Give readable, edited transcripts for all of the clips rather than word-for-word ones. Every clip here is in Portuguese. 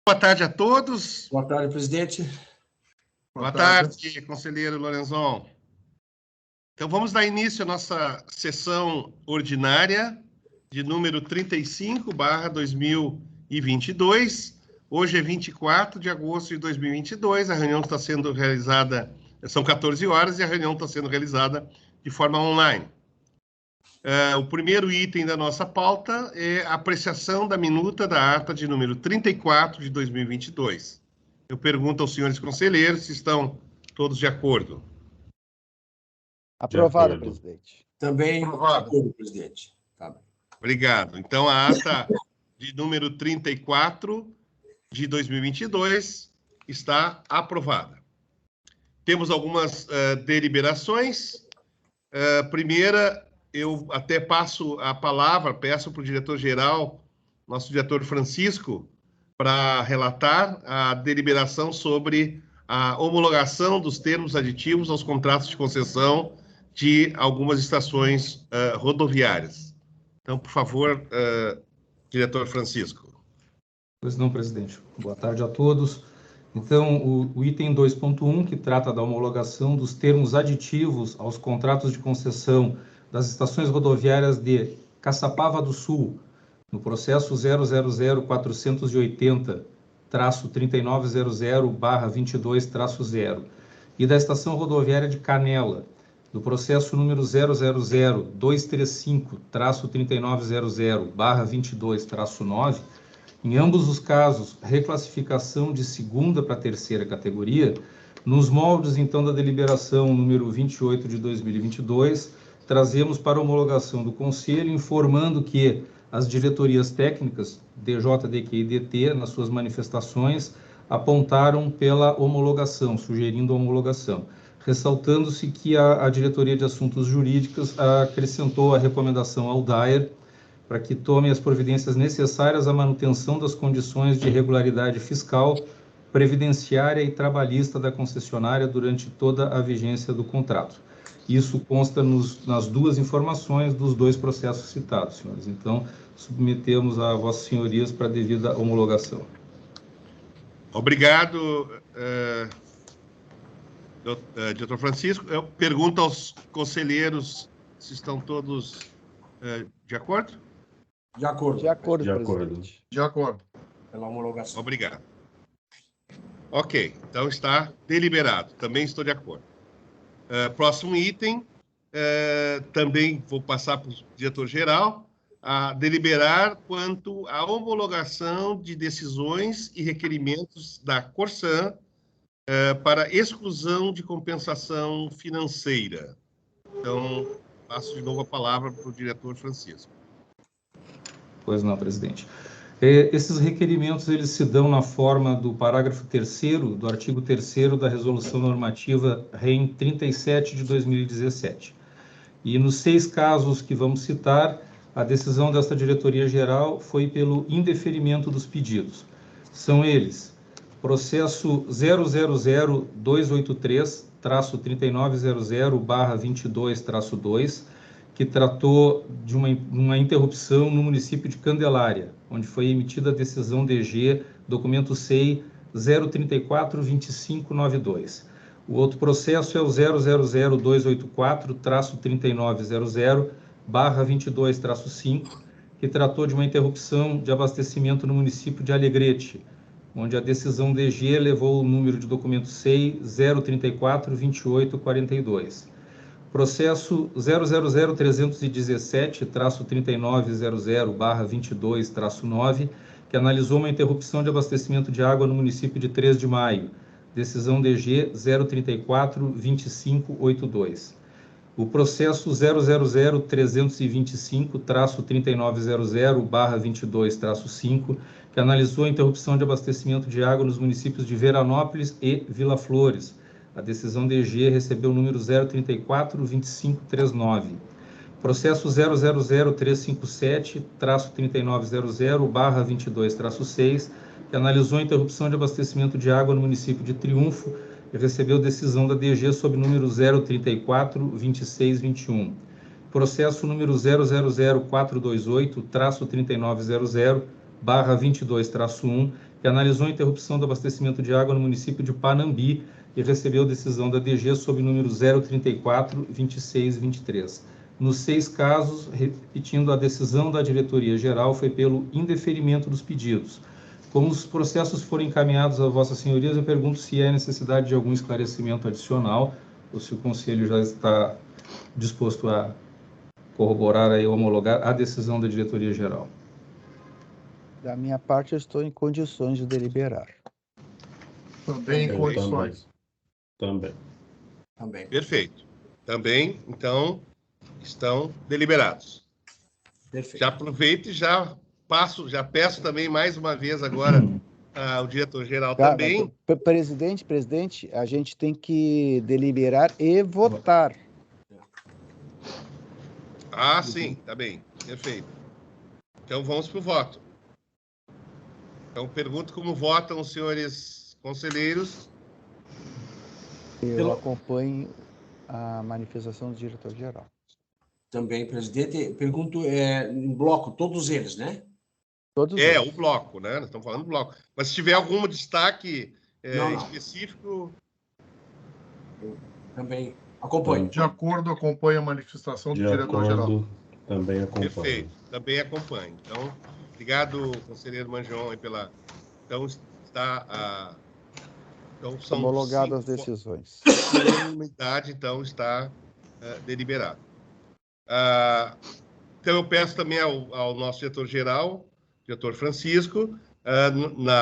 Boa tarde a todos. Boa tarde, presidente. Boa tarde, conselheiro Lorenzon. Então, vamos dar início à nossa sessão ordinária de número 35/2022. Hoje é 24 de agosto de 2022. A reunião está sendo realizada, são 14 horas, e a reunião está sendo realizada de forma online. O primeiro item da nossa pauta é a apreciação da minuta da ata de número 34 de 2022. Eu pergunto aos senhores conselheiros se estão todos de acordo. Aprovado, presidente. Também aprovado, presidente. Tá bem. Obrigado. Então, a ata de número 34 de 2022 está aprovada. Temos algumas deliberações. Primeira, eu até passo a palavra, peço para o diretor-geral, nosso diretor Francisco, para relatar a deliberação sobre a homologação dos termos aditivos aos contratos de concessão de algumas estações rodoviárias. Então, por favor, diretor Francisco. Pois não, presidente. Boa tarde a todos. Então, o item 2.1, que trata da homologação dos termos aditivos aos contratos de concessão das estações rodoviárias de Caçapava do Sul, no processo 000-480-3900/22-0, e da estação rodoviária de Canela, no processo número 000-235-3900/22-9, em ambos os casos, reclassificação de segunda para terceira categoria, nos moldes, então, da deliberação número 28 de 2022, trazemos para homologação do Conselho, informando que as diretorias técnicas, DJ, DQ e DT, nas suas manifestações, apontaram pela homologação, sugerindo a homologação, ressaltando-se que a Diretoria de Assuntos Jurídicos acrescentou a recomendação ao DAER para que tome as providências necessárias à manutenção das condições de regularidade fiscal, previdenciária e trabalhista da concessionária durante toda a vigência do contrato. Isso consta nas duas informações dos dois processos citados, senhores. Então, submetemos a vossas senhorias para a devida homologação. Obrigado, doutor Francisco. Eu pergunto aos conselheiros se estão todos de acordo? De acordo. De acordo, De acordo. presidente. De acordo. Pela homologação. Obrigado. Ok, então está deliberado. Também estou de acordo. Próximo item, também vou passar para o diretor-geral, a deliberar quanto à homologação de decisões e requerimentos da Corsan para exclusão de compensação financeira. Então, passo de novo a palavra para o diretor Francisco. Pois não, presidente. Esses requerimentos, eles se dão na forma do parágrafo 3º do artigo 3º da Resolução Normativa REN 37 de 2017. E nos 6 casos que vamos citar, a decisão desta diretoria-geral foi pelo indeferimento dos pedidos. São eles: processo 000-283-3900/22-2, que tratou de uma interrupção no município de Candelária, onde foi emitida a decisão DG, documento SEI 0342592. O outro processo é o 000-284-3900/22-5, que tratou de uma interrupção de abastecimento no município de Alegrete, onde a decisão DG levou o número de documento SEI 0342842. Processo 000-317-3900/22-9, que analisou uma interrupção de abastecimento de água no município de 3 de Maio, decisão DG 0342582. O processo 000-325-3900/22-5, que analisou a interrupção de abastecimento de água nos municípios de Veranópolis e Vila Flores. A decisão DG recebeu o número 0342539. Processo 000-357-3900/22-6, que analisou a interrupção de abastecimento de água no município de Triunfo e recebeu decisão da DG sob número 0342621. Processo número 000428-3900/22-1, que analisou a interrupção do abastecimento de água no município de Panambi e recebeu decisão da DG sob número 034-2623. Nos 6 casos, repetindo, a decisão da diretoria-geral foi pelo indeferimento dos pedidos. Como os processos foram encaminhados a Vossas Senhorias, eu pergunto se há necessidade de algum esclarecimento adicional ou se o Conselho já está disposto a corroborar e homologar a decisão da diretoria-geral. Da minha parte, eu estou em condições de deliberar. Também em condições. Também. Perfeito. Também, então, estão deliberados. Perfeito. Já aproveito e já peço também mais uma vez agora ao diretor-geral também. Presidente, a gente tem que deliberar e votar. Ah, sim, tá bem. Perfeito. Então, vamos para o voto. Então, pergunto como votam os senhores conselheiros. Eu acompanho a manifestação do diretor-geral. Também, presidente. Pergunto em bloco, todos eles, né? Todos eles. O bloco, né? Nós estamos falando do bloco. Mas se tiver algum destaque Não. específico... Eu também acompanho. De acordo, acompanho a manifestação do diretor-geral. Também acompanho. Perfeito, também acompanho. Então, obrigado, conselheiro Manjon, pela... Então, está... Então, são homologadas as decisões. A unanimidade, então, está deliberado. Então, eu peço também ao nosso diretor-geral, diretor Francisco,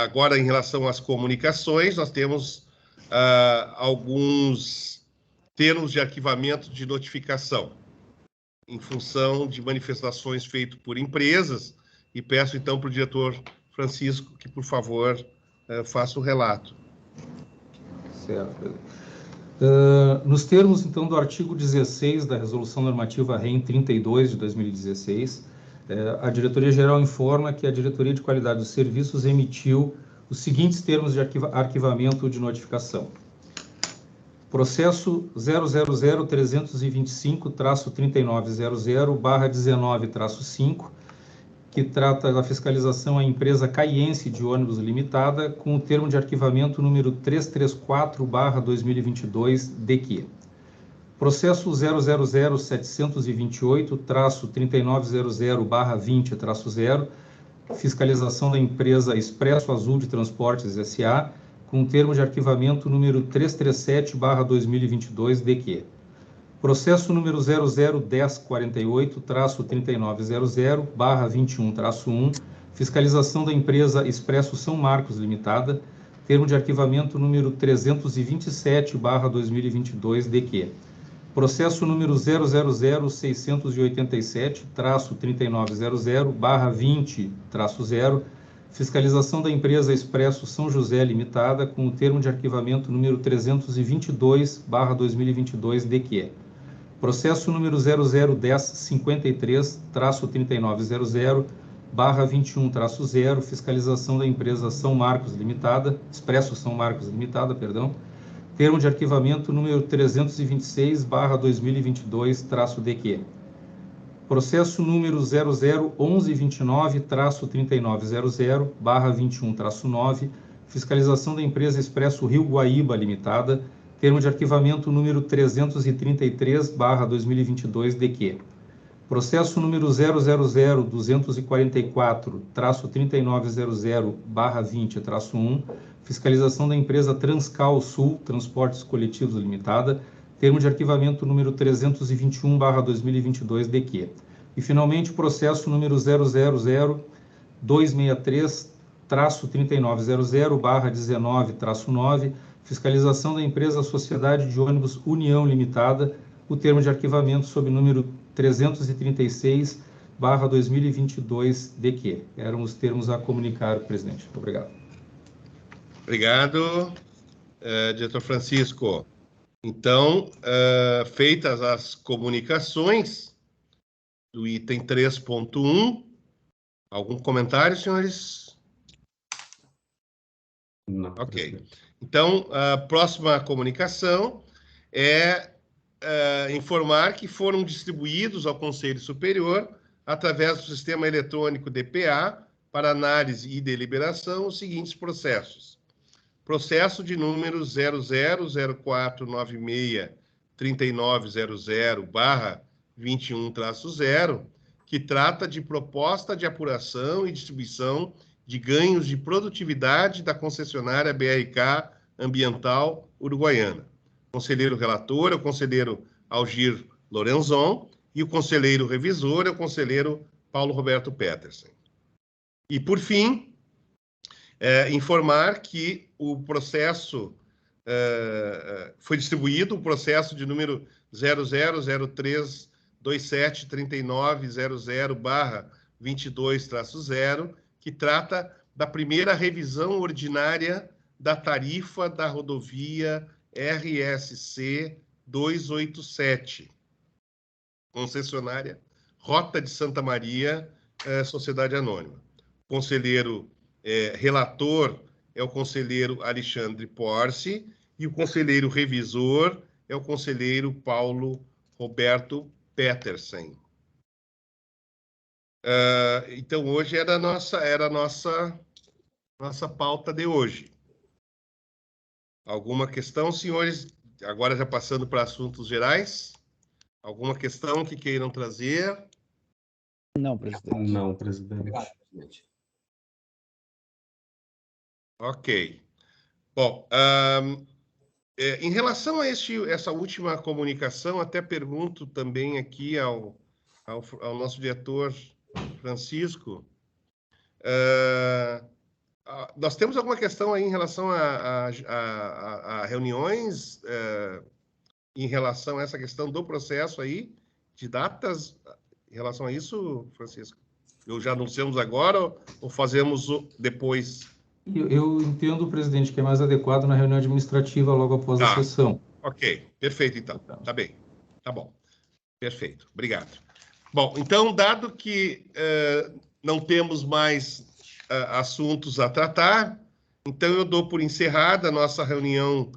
agora em relação às comunicações, nós temos alguns termos de arquivamento de notificação, em função de manifestações feitas por empresas, e peço, então, para o diretor Francisco que, por favor, faça o relato. Certo. Nos termos, então, do artigo 16 da Resolução Normativa REM 32 de 2016, a Diretoria-Geral informa que a Diretoria de Qualidade dos Serviços emitiu os seguintes termos de arquivamento de notificação. Processo 000-325-3900/19-5, que trata da fiscalização à empresa caiense de ônibus limitada, com o termo de arquivamento número 334/2022-DQ. Processo 000-728-3900/20-0, fiscalização da empresa Expresso Azul de Transportes S.A., com o termo de arquivamento número 337/2022-DQ. Processo número 001048-3900/21-1, fiscalização da empresa Expresso São Marcos Limitada, termo de arquivamento número 327/2022-DQ. Processo número 000687-3900/20-0, fiscalização da empresa Expresso São José Limitada, com o termo de arquivamento número 322/2022-DQ. Processo número 001053-3900/21-0, fiscalização da empresa São Marcos Limitada, Expresso São Marcos Limitada, termo de arquivamento número 326/2022-DQ. Processo número 001129-3900/21-9, fiscalização da empresa Expresso Rio Guaíba Limitada, termo de arquivamento número 333/2022-DQ. Processo número 000-244-3900/20-1, fiscalização da empresa Transcal Sul Transportes Coletivos Limitada, termo de arquivamento número 321/2022-DQ. E, finalmente, processo número 000-263-3900/19-9, fiscalização da empresa Sociedade de Ônibus União Limitada, o termo de arquivamento sob número 336/2022-DQ. Eram os termos a comunicar, presidente. Obrigado. Obrigado, diretor Francisco. Então, feitas as comunicações do item 3.1, algum comentário, senhores? Não. Ok. Presidente. Então, a próxima comunicação é informar que foram distribuídos ao Conselho Superior, através do sistema eletrônico DPA, para análise e deliberação os seguintes processos. Processo de número 0004963900/21-0, que trata de proposta de apuração e distribuição de ganhos de produtividade da concessionária BRK Ambiental Uruguaiana. O conselheiro relator é o conselheiro Algir Lorenzon e o conselheiro revisor é o conselheiro Paulo Roberto Petersen. E, por fim, informar que o processo foi distribuído, o processo de número 0003273900/22-0, que trata da primeira revisão ordinária da tarifa da rodovia RSC 287, concessionária Rota de Santa Maria, Sociedade Anônima. O conselheiro relator é o conselheiro Alexandre Porce e o conselheiro revisor é o conselheiro Paulo Roberto Petersen. Então, hoje era a nossa pauta de hoje. Alguma questão, senhores? Agora já passando para assuntos gerais. Alguma questão que queiram trazer? Não, presidente. Não, presidente. Obrigado, presidente. Ok. Bom, em relação a essa última comunicação, até pergunto também aqui ao nosso diretor Francisco, nós temos alguma questão aí em relação a reuniões, em relação a essa questão do processo aí, de datas, em relação a isso, Francisco? Eu já anunciamos agora ou fazemos depois? Eu entendo, presidente, que é mais adequado na reunião administrativa logo após a sessão. Ok, perfeito, então. Tá bem. Tá bom. Perfeito. Obrigado. Bom, então, dado que não temos mais assuntos a tratar, então eu dou por encerrada a nossa reunião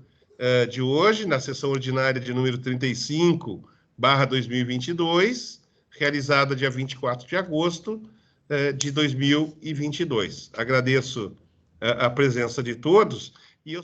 de hoje, na sessão ordinária de número 35/2022, realizada dia 24 de agosto de 2022. Agradeço a presença de todos e eu